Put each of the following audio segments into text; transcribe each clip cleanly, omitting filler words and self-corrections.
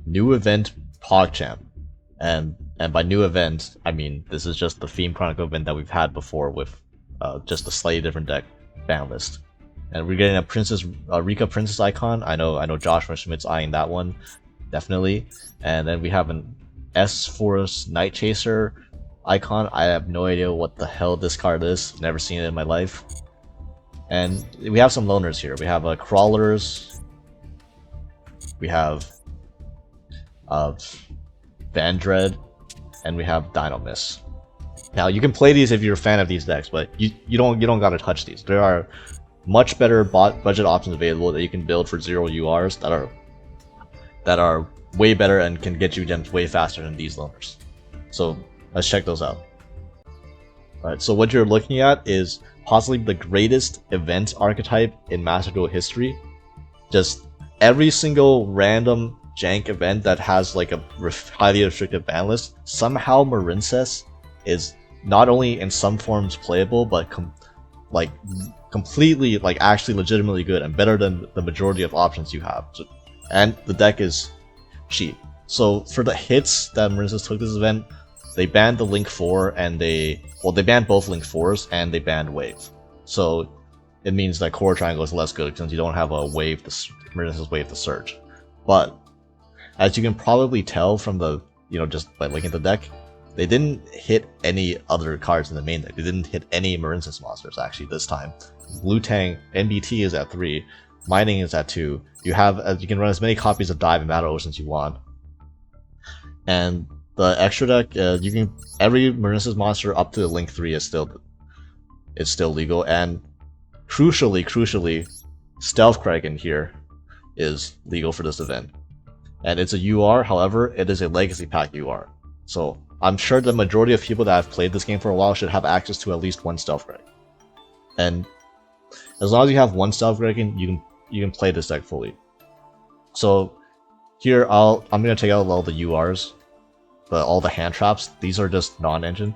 new event PogChamp, and by new event I mean this is just the theme Chronicle event that we've had before with just a slightly different deck ban list. And we're getting a Princess Rika Princess icon. I know Joshua Schmidt's eyeing that one, definitely. And then we have an S-Force Night Chaser icon. I have no idea what the hell this card is. Never seen it in my life. And we have some loaners here. We have Crawlers. We have Vandread, and we have Dynamiss. Now you can play these if you're a fan of these decks, but you don't gotta touch these. There are much better budget options available that you can build for 0 URs that are way better and can get you gems way faster than these loaners. So let's check those out. Alright, so what you're looking at is possibly the greatest event archetype in Master Duel history. Just every single random jank event that has like a highly restricted ban list, somehow Marincess is not only in some forms playable, but completely, like actually legitimately good and better than the majority of options you have. And the deck is cheap. So for the hits that Marincess took this event, they banned the Link 4 and they banned both Link 4s and they banned Wave. So it means that Core Triangle is less good since you don't have a Wave, Marincess Wave to search. But as you can probably tell from the, just by looking at the deck, they didn't hit any other cards in the main deck. They didn't hit any Marincess monsters actually this time. Blue Tang, NBT is at 3, Mining is at 2. You can run as many copies of Dive and Battle Ocean as you want. And the extra deck, every Marincess monster up to the Link 3 is still legal. And crucially, Stealth Kraken here is legal for this event. And it's a UR, however, it is a Legacy Pack UR. So I'm sure the majority of people that have played this game for a while should have access to at least one Stealth Kraken. And as long as you have one Stealth Kraken, you can play this deck fully. So here I'm gonna take out all the URs, all the hand traps. These are just non-engine.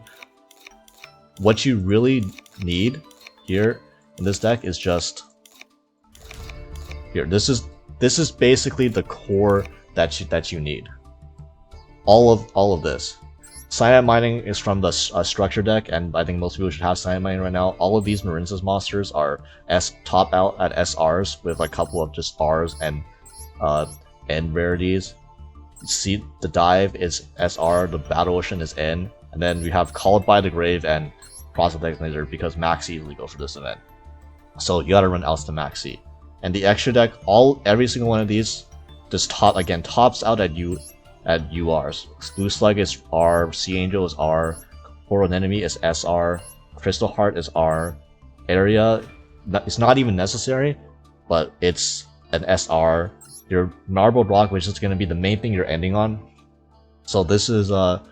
What you really need here in this deck is just here. This is basically the core that you need. All of this. Cyanide Mining is from the structure deck, and I think most people should have Cyanide Mining right now. All of these Marincess monsters are top out at SRs with a couple of just Rs and N rarities. See, the Dive is SR, the Battle Ocean is N, and then we have Called by the Grave and Process Detonator because Maxi is legal for this event. So you gotta run Elsta Maxi. And the extra deck, every single one of these just tops out at URs. Blue Slug is R, Sea Angel is R, Coral Enemy is SR, Crystal Heart is R, Area, it's not even necessary, but it's an SR. Your Marbled Rock, which is going to be the main thing you're ending on. So this is going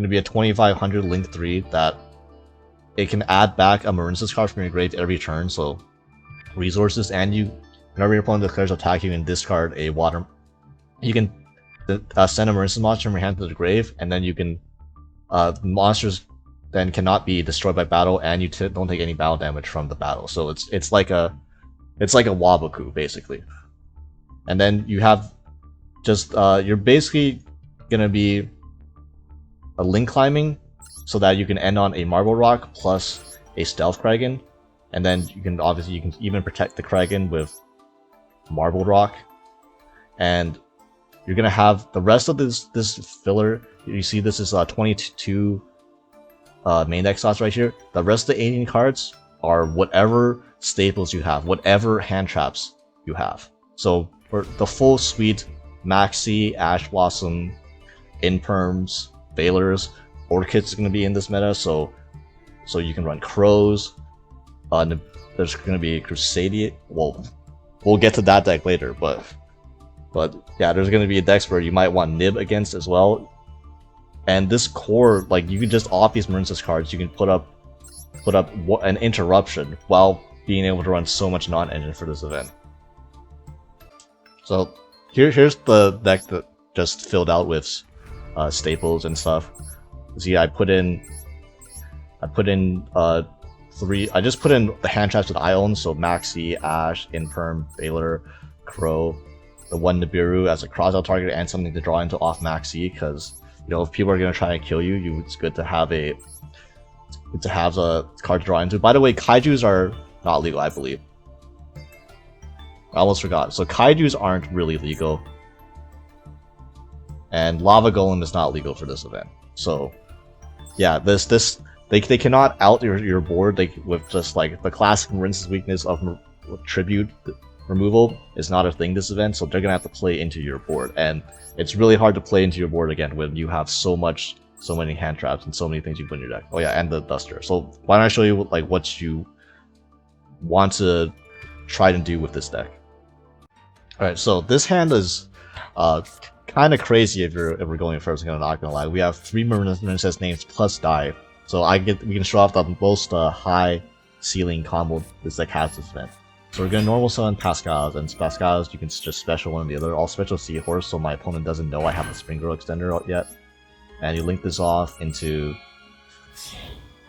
to be a 2500 Link 3 that it can add back a Marincess card from your grave every turn, so resources, and whenever your opponent declares attack, you can discard a water. You can send a Marincess monster from your hand to the grave, and then you can monsters then cannot be destroyed by battle, and you don't take any battle damage from the battle. So it's like a Waboku basically. And then you have just you're basically gonna be a Link climbing, so that you can end on a Marble Rock plus a Stealth Kraken, and then you can even protect the Kraken with Marble Rock, and you're gonna have the rest of this filler. You see, this is 22 main deck slots right here. The rest of the 18 cards are whatever staples you have, whatever hand traps you have. So for the full suite, Maxi, Ash Blossom, Inperms, Veilers, Orchids is gonna be in this meta. So you can run Crows. There's gonna be Crusadia. Well, we'll get to that deck later, but yeah, there's gonna be decks where you might want Nib against as well. And this core, like, you can just off these Marincess cards, you can put up an interruption while being able to run so much non-engine for this event. So here's the deck that just filled out with staples and stuff. See, I just put in the hand traps that I own, so Maxi, Ash, Infirm, Veiler, Crow, the one Nibiru as a cross-out target and something to draw into off max E, because you know if people are gonna try and kill you, it's good to have a card to draw into. By the way, kaijus are not legal, I believe. I almost forgot. So kaijus aren't really legal, and Lava Golem is not legal for this event. So yeah, they cannot out your board with just like the classic Marincess weakness of tribute removal is not a thing this event, so they're gonna have to play into your board, and it's really hard to play into your board again when you have so many hand traps and so many things you put in your deck. Oh yeah, and the Duster. So why don't I show you like what you want to try to do with this deck. Alright, so this hand is kind of crazy if we're going first, I'm not gonna lie. We have 3 Marincess names plus dive. So we can show off the most high ceiling combo this deck has this event. So we're gonna normal summon Pascals, and Pascals you can just special one or the other. I'll special Seahorse so my opponent doesn't know I have a Spring Girl extender out yet. And you link this off into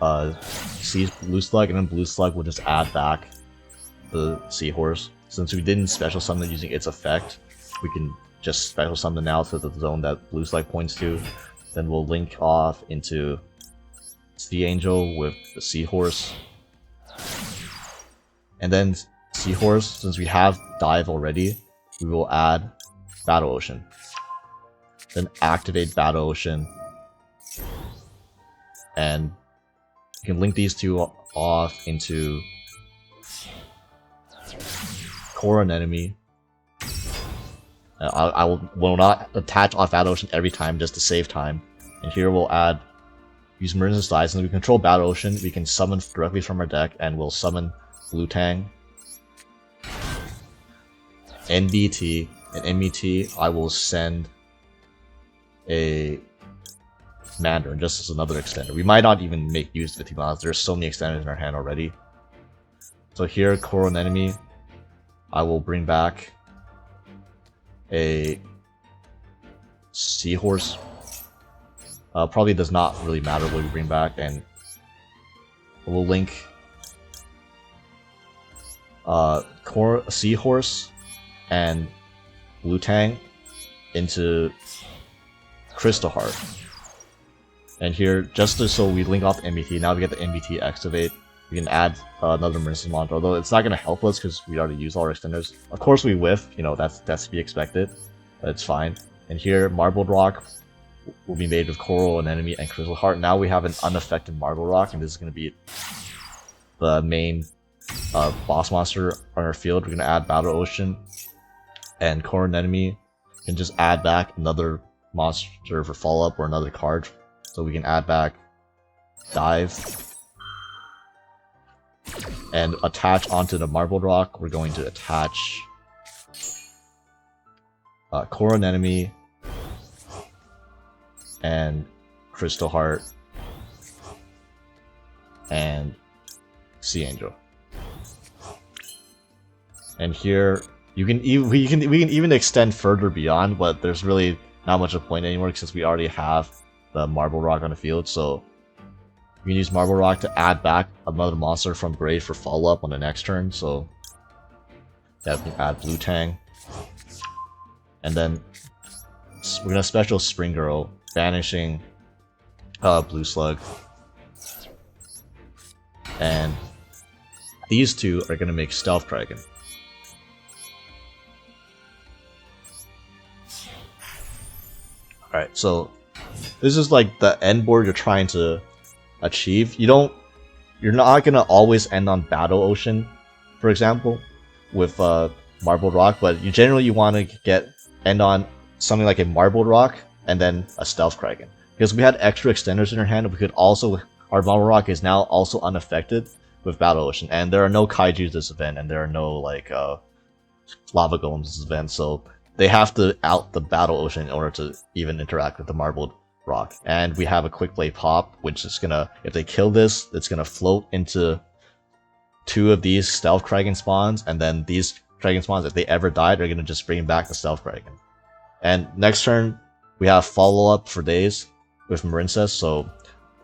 Blue Slug, and then Blue Slug will just add back the Seahorse. Since we didn't special summon using its effect, we can just special summon now to the zone that Blue Slug points to. Then we'll link off into Sea Angel with the Seahorse. And then Seahorse, since we have Dive already, we will add Battle Ocean. Then activate Battle Ocean. And you can link these two off into Core Anemone. I will not attach off Battle Ocean every time just to save time. And here we'll use Marincess Dice. Since we control Battle Ocean, we can summon directly from our deck, and we'll summon Blue Tang, NBT, and NBT I will send a Mandarin just as another extender. We might not even make use of it, to be honest. There's so many extenders in our hand already. So here, Core Anemone, I will bring back a Seahorse. Probably does not really matter what we bring back, and we'll link Seahorse and Blue Tang into Crystal Heart. And here, just so we link off the MBT, now we get the MBT activate. We can add another Marincess monster, although it's not going to help us because we already used all our extenders. Of course we whiff, you know, that's to be expected, but it's fine. And here, Marbled Rock will be made with Coral Anemone and Crystal Heart. Now we have an unaffected Marble Rock, and this is going to be the main boss monster on our field. We're going to add Battle Ocean, and Core Anemone can just add back another monster for follow-up or another card. So we can add back Dive, and attach onto the Marbled Rock. We're going to attach Core Anemone and Crystal Heart and Sea Angel. And here we can even extend further beyond, but there's really not much of a point anymore since we already have the Marble Rock on the field. So you can use Marble Rock to add back another monster from grave for follow-up on the next turn. So yeah, we can add Blue Tang, and then we're gonna special Spring Girl, banishing Blue Slug, and these two are gonna make Stealth Dragon. Alright, so this is like the end board you're trying to achieve. You're not gonna always end on Battle Ocean, for example, with Marbled Rock, but you want to end on something like a Marbled Rock and then a Stealth Kraken. Because we had extra extenders in our hand, our Marble Rock is now also unaffected with Battle Ocean, and there are no kaijus this event, and there are no like lava golems this event, so they have to out the Battle Ocean in order to even interact with the Marbled Rock. And we have a Quick Play Pop, which is gonna, if they kill this, it's gonna float into 2 of these Stealth Kraken spawns, and then these Dragon spawns, if they ever die, they're gonna just bring back the Stealth Kraken. And next turn, we have follow-up for days with Marincess, so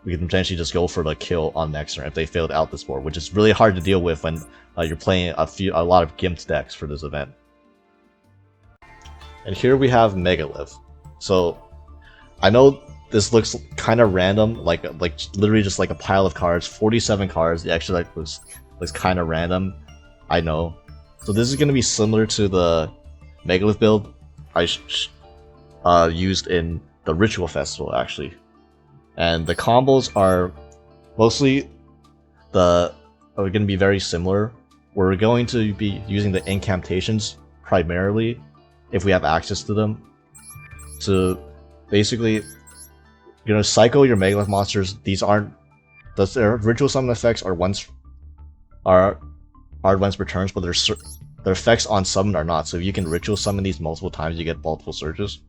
we can potentially just go for the kill on next turn if they failed out this board, which is really hard to deal with when you're playing a lot of gimped decks for this event. And here we have Megalith. So I know this looks kind of random, like literally just like a pile of cards, 47 cards. The extra deck looks kind of random, I know. So this is going to be similar to the Megalith build I used in the Ritual Festival, actually. And the combos are mostly are going to be very similar. We're going to be using the incantations primarily, if we have access to them, to basically, cycle your Megalith monsters. These aren't their ritual summon effects are once per turns, but their effects on summon are not. So if you can ritual summon these multiple times, you get multiple surges,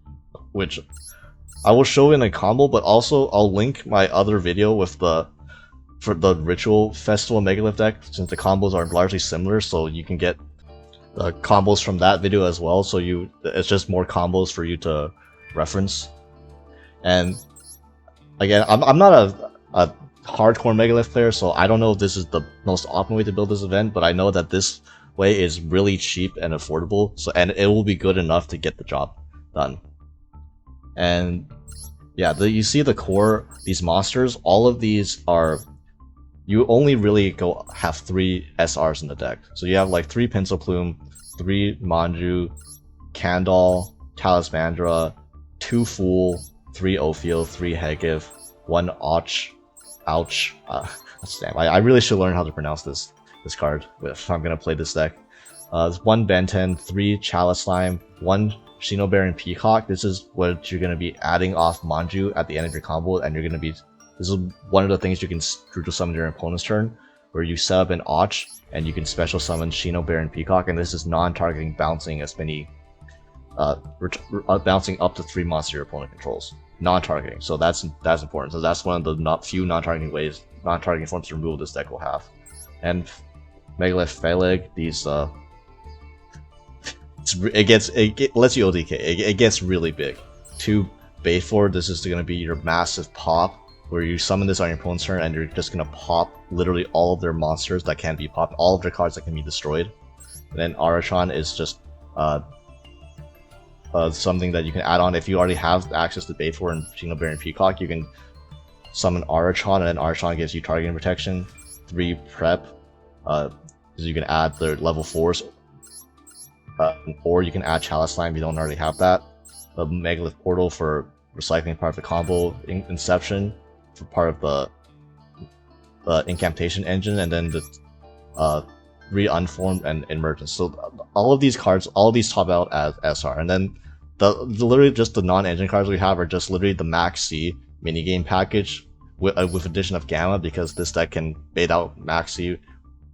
which I will show in a combo. But also I'll link my other video for the Ritual Festival Megalith deck, since the combos are largely similar, so you can get the combos from that video as well. So it's just more combos for you to reference. And again, I'm not a hardcore Megalith player, so I don't know if this is the most optimal way to build this event, but I know that this way is really cheap and affordable, and it will be good enough to get the job done. And yeah, you see the core, these monsters, all of these are, you only really have 3 SRs in the deck. So you have like 3 Pencil Plume, 3 Manju, Kandal, Talismandra, 2 Fool, 3 Ophiel, 3 Hegif, 1 Ouch. Damn, I really should learn how to pronounce this card if I'm gonna play this deck. 1 Benten, 3 Chalice Slime, 1 Shinobaron Peacock. This is what you're gonna be adding off Manju at the end of your combo, and this is one of the things you can ritual summon your opponent's turn, where you set up an Ouch and you can special summon Shinobaron Peacock, and this is non-targeting, bouncing as many, bouncing up to 3 monsters your opponent controls. Non-targeting, so that's important. So that's one of the few non-targeting forms to remove this deck will have. And Megalith Phaleg, these it lets you OTK. It gets really big. 2 Bayford, this is going to be your massive pop, where you summon this on your opponent's turn and you're just going to pop literally all of their monsters that can be popped, all of their cards that can be destroyed. And then Arachon is just something that you can add on. If you already have access to Bayford and Shinobaron Peacock, you can summon Arachon, and then Arachon gives you targeting protection. 3 Prep, because you can add their level 4s, or you can add Chalice Slime if you don't already have that. The Megalith Portal for recycling part of the combo. Inception for part of the incantation engine, and then the Re-Unformed and Emergence. So all of these cards, all of these top out as SR, and then literally just the non-engine cards we have are just literally the Max C minigame package with addition of Gamma, because this deck can bait out Max C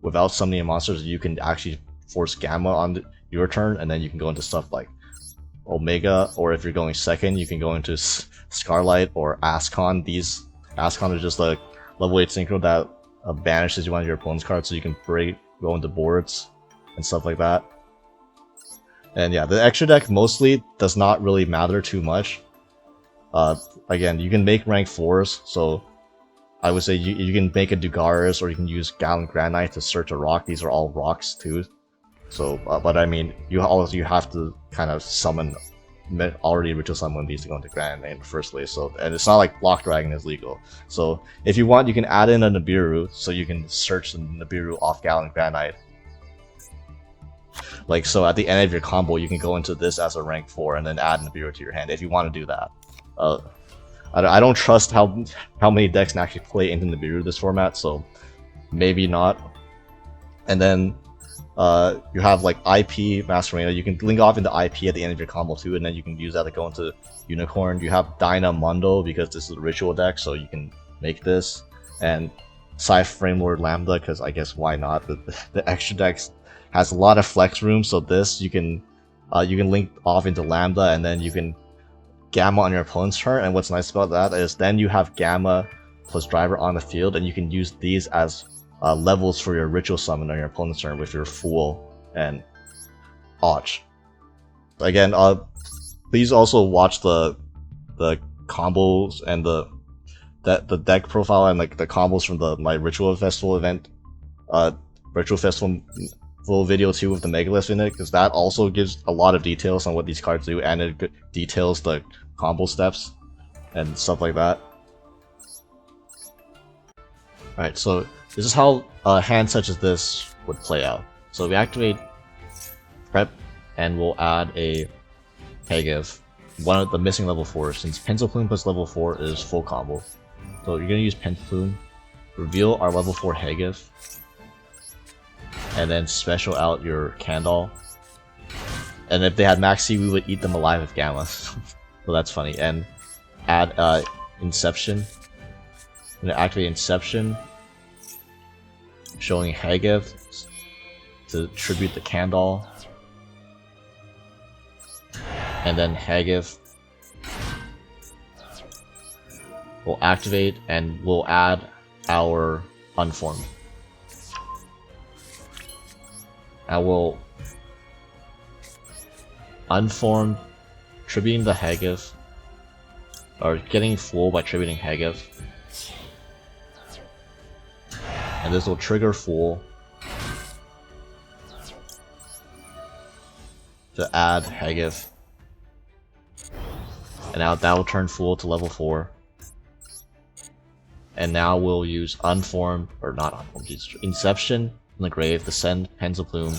without summoning monsters. You can actually force Gamma on your turn, and then you can go into stuff like Omega, or if you're going second, you can go into Scarlight or Ascon. These Ascon are just a level 8 synchro that banishes one of your opponent's cards, so you can go into boards and stuff like that. And yeah, the extra deck mostly does not really matter too much. Again, you can make rank 4s, so I would say you can make a Dugaris, or you can use Gallant Grand Knight to search a rock. These are all rocks too. So, but I mean, you have to kind of summon already ritual summon these to go into Grand Knight in the first place. So, and it's not like Block Dragon is legal. So, if you want, you can add in a Nibiru, so you can search the Nibiru off Gallant Grand Knight. Like, so at the end of your combo, you can go into this as a rank 4 and then add Nibiru to your hand if you want to do that. I don't trust how many decks can actually play into Nibiru this format, so maybe not. And then you have like IP Masquerade. You can link off into IP at the end of your combo too, and then you can use that to go into Unicorn. You have Dynamundo, because this is a ritual deck, so you can make this. And Frame Lord Lambda, because I guess why not? The extra decks has a lot of flex room, so this you can link off into Lambda, and then you can Gamma on your opponent's turn. And what's nice about that is then you have Gamma plus Driver on the field, and you can use these as levels for your ritual summon on your opponent's turn with your Fool and Ouch. Again, please also watch the combos and the deck profile and like the combos from my Ritual Festival event, Ritual Festival full video too with the Megalith in it, because that also gives a lot of details on what these cards do, and it details the combo steps and stuff like that. Alright, so this is how a hand such as this would play out. So we activate Prep, and we'll add a Hagif, one of the missing level 4, since Pencil Plume plus level 4 is full combo. So you're gonna use Pencil Plume, reveal our level 4 Hagif, and then special out your Candle. And if they had Max C, we would eat them alive with Gamma. So that's funny. And add Inception. I'm gonna activate Inception, showing Hagif to tribute the Candle. And then Hagif will activate, and we'll add our Unformed. I will Unformed, tributing the Hagif, or getting full by tributing Hagif. And this will trigger full to add Hagif. And now that will turn full to level 4. And now we'll use Unformed, or not Unformed, Inception from the grave to send Pencil Plume.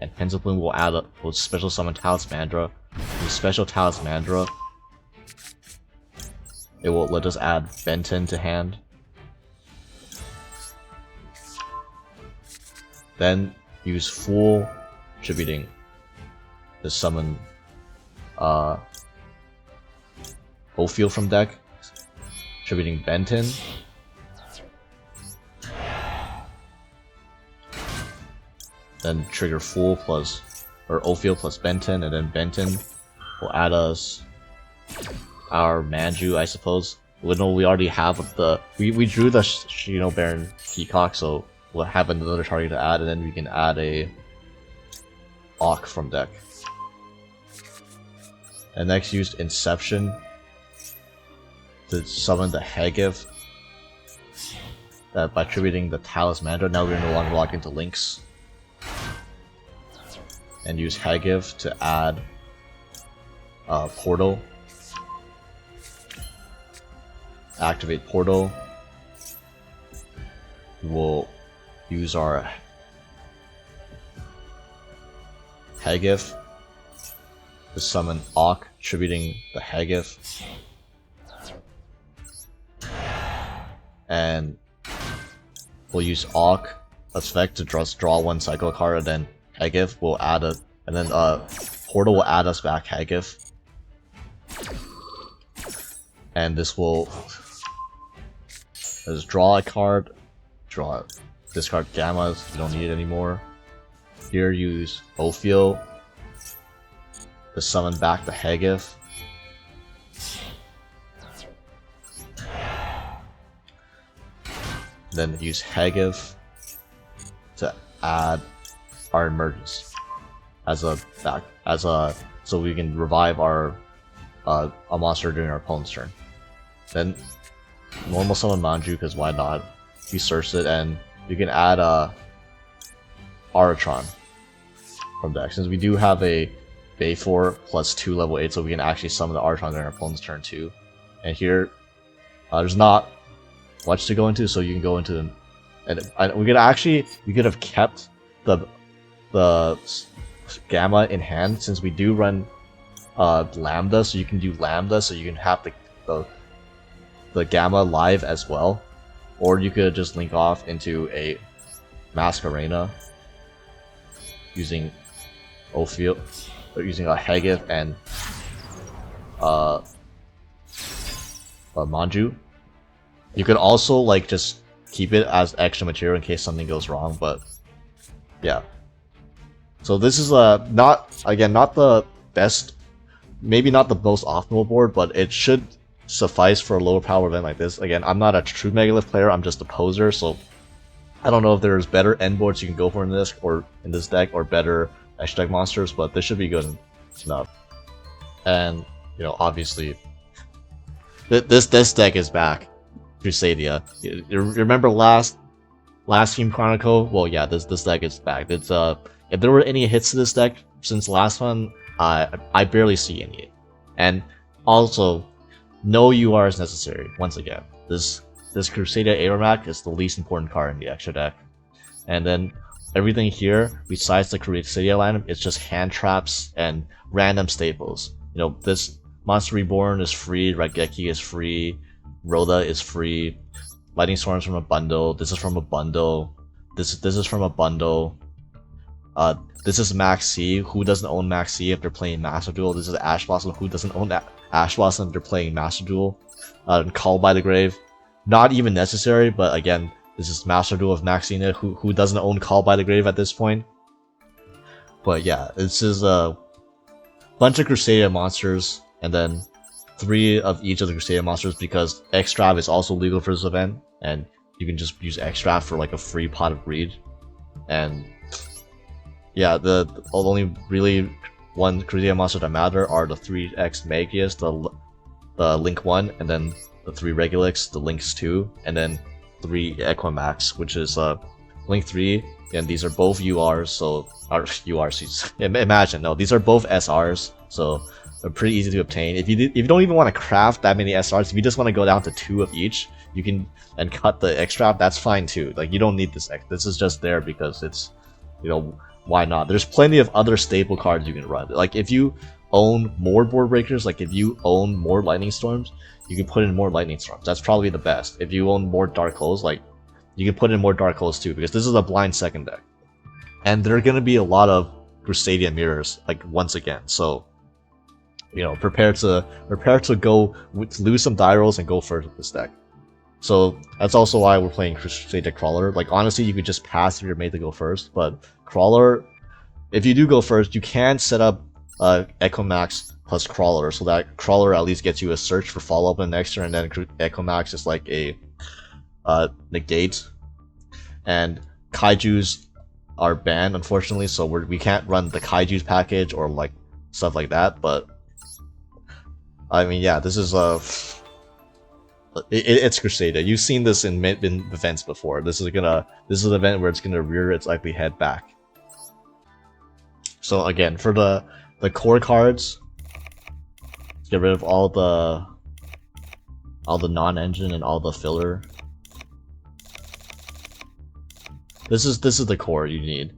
And Pencil Plume will special summon Talismandra. With special Talismandra, it will let us add Benton to hand. Then use full tributing to summon Ophiel from deck, tributing Benton. Then trigger full plus, or Ophiel plus Benton, and then Benton will add us our Manju, I suppose. We know we already have the we drew the Shino Baron Peacock, so we'll have another target to add, and then we can add a Auk from deck. And next used Inception to summon the Hagif. That by tributing the Talismandra, now we're no longer locked into links. And use Hagif to add Portal. Activate Portal. We'll use our Hagif to summon Auk, tributing the Hagif. And we'll use Auk effect to draw one cycle card, and then Hagif will add a, and then Portal will add us back Hagif. And this will just draw a card, discard Gammas, you don't need it anymore. Here use Ophiel to summon back the Hagif. Then use Hagif to add our Emergence as a so we can revive our a monster during our opponent's turn. Then normal summon Manju, because why not? You search it, and you can add Aratron from deck, since we do have a Bay 4 plus 2 level 8, so we can actually summon the Aratron during our opponent's turn too. And here, there's not much to go into, so you can go into, and we could have kept the Gamma in hand, since we do run Lambda, so you can do Lambda, so you can have the Gamma live as well, or you could just link off into a Masquerena using Ophiel, or using a Hagif and a Manju. You could also like just keep it as extra material in case something goes wrong, but yeah. So this is not the best, maybe not the most optimal board, but it should suffice for a lower power event like this. Again, I'm not a true Megalith player, I'm just a poser, so I don't know if there's better end boards you can go for in this deck, or better extra deck monsters, but this should be good enough. And you know, obviously, this deck is back. Crusadia. You remember last last Team Chronicle, well, yeah, this deck is back. It's if there were any hits to this deck since last one, I barely see any. And also, no URS necessary. Once again, this Crusadia Aeromac is the least important card in the extra deck. And then everything here, besides the Crusadia lineup, it's just hand traps and random staples. You know, this Monster Reborn is free, Raigeki is free, Rhoda is free, Lightning Storm's from a bundle, this is from a bundle, this is from a bundle. This is Max C. Who doesn't own Max C if they're playing Master Duel? This is Ash Blossom. Who doesn't own that Ash Blossom if they're playing Master Duel? Call by the Grave. Not even necessary, but again, this is Master Duel of Maxina. Who doesn't own Call by the Grave at this point? But yeah, this is a bunch of Crusadia monsters, and then 3 of each of the Crusadia monsters, because Extrav is also legal for this event, and you can just use Extrav for like a free pot of greed. And yeah, the only really one Crusadia monster that matter are the 3x Magius, the Link 1, and then the 3 Regulix, the Links 2, and then 3 Equimax, which is Link 3, and these are both URs, so URs. Imagine, no, these are both SRs, so they're pretty easy to obtain. If you don't even want to craft that many SRs, if you just want to go down to 2 of each, you can and cut the extra. That's fine too. Like, you don't need this. This is just there because it's, you know, why not? There's plenty of other staple cards you can run. Like, if you own more board breakers, like if you own more lightning storms, you can put in more lightning storms. That's probably the best. If you own more dark holes, like, you can put in more dark holes too, because this is a blind second deck, and there are gonna be a lot of Crusadia mirrors, like, once again. So, you know, prepare to go lose some die rolls and go first with this deck. So that's also why we're playing Crusadia Crawler. Like, honestly, you could just pass if you're made to go first, but Crawler, if you do go first, you can set up Equimax plus Crawler, so that Crawler at least gets you a search for follow-up in the next turn, and then Equimax is like a negate. And Kaijus are banned, unfortunately, so we can't run the Kaijus package or like stuff like that. But I mean, yeah, this is it's Crusadia. You've seen this in events before. This is an event where it's gonna rear its ugly head back. So again, for the core cards, get rid of all the non-engine and all the filler. This is the core you need.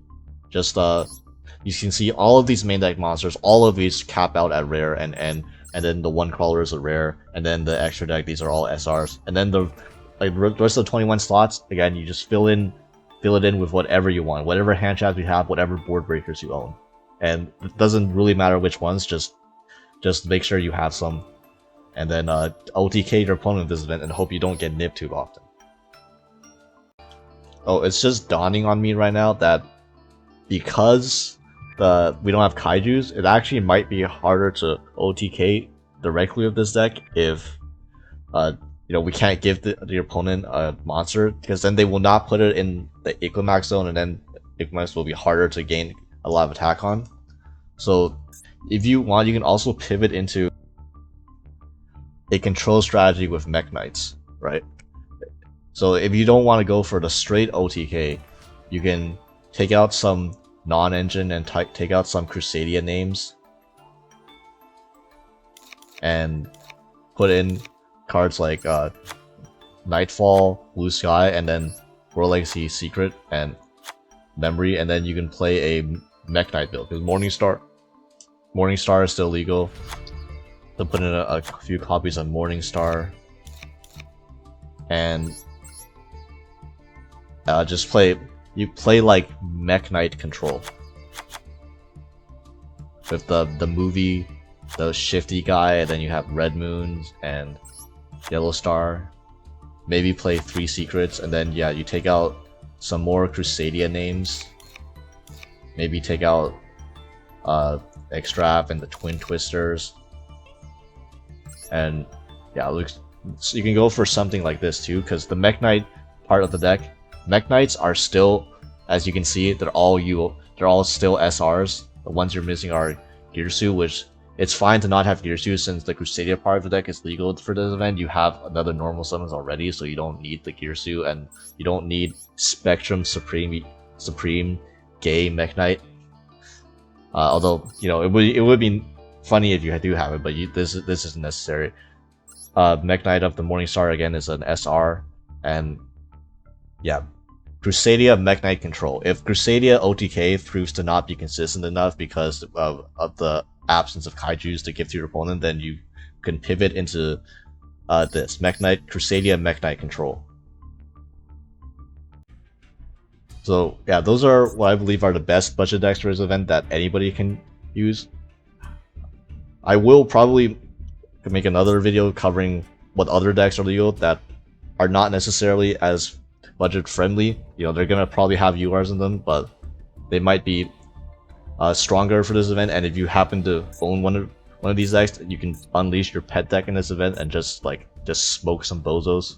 Just you can see all of these main deck monsters. All of these cap out at rare, and then the 1 crawler is a rare, and then the extra deck, these are all SRs. And then the rest of the 21 slots, again, you just fill it in with whatever you want, whatever hand traps you have, whatever board breakers you own. And it doesn't really matter which ones, just make sure you have some. And then OTK your opponent in this event and hope you don't get nipped too often. Oh, it's just dawning on me right now that because we don't have Kaijus, it actually might be harder to OTK directly with this deck if you know, we can't give the opponent a monster, because then they will not put it in the Equimax zone, and then Equimax will be harder to gain a lot of attack on. So if you want, you can also pivot into a control strategy with Mekk-Knights, right? So if you don't want to go for the straight OTK, you can take out some non-engine and take out some Crusadia names and put in cards like Nightfall, Blue Sky, and then World Legacy Secret and Memory, and then you can play a Mekk-Knight build, because Morningstar is still legal. So put in a few copies of Morningstar and just play like Mekk-Knight control with the movie, the shifty guy, and then you have Red Moons and Yellow Star. Maybe play 3 secrets, and then yeah, you take out some more Crusadia names. Maybe take out Extrap and the Twin Twisters. And yeah, so you can go for something like this too, because the Mekk-Knight part of the deck, Mekk-Knights are still, as you can see, they're all still SRs. The ones you're missing are Girsu, which it's fine to not have Gearsu since the Crusadia part of the deck is legal for this event. You have another normal summons already, so you don't need the Gearsu, and you don't need Spectrum Supreme Gay Mekk-Knight. Although, you know, it would be funny if you do have it, but this isn't necessary. Mekk-Knight of the Morningstar again is an SR, and yeah, Crusadia Mekk-Knight control. If Crusadia OTK proves to not be consistent enough because of the absence of kaijus to give to your opponent, then you can pivot into this Mekk-Knight, Crusadia Mekk-Knight control. So yeah, those are what I believe are the best budget decks for this event that anybody can use. I will probably make another video covering what other decks are legal that are not necessarily as budget friendly. You know, they're gonna probably have URs in them, but they might be stronger for this event. And if you happen to own one of these decks, you can unleash your pet deck in this event and just smoke some bozos.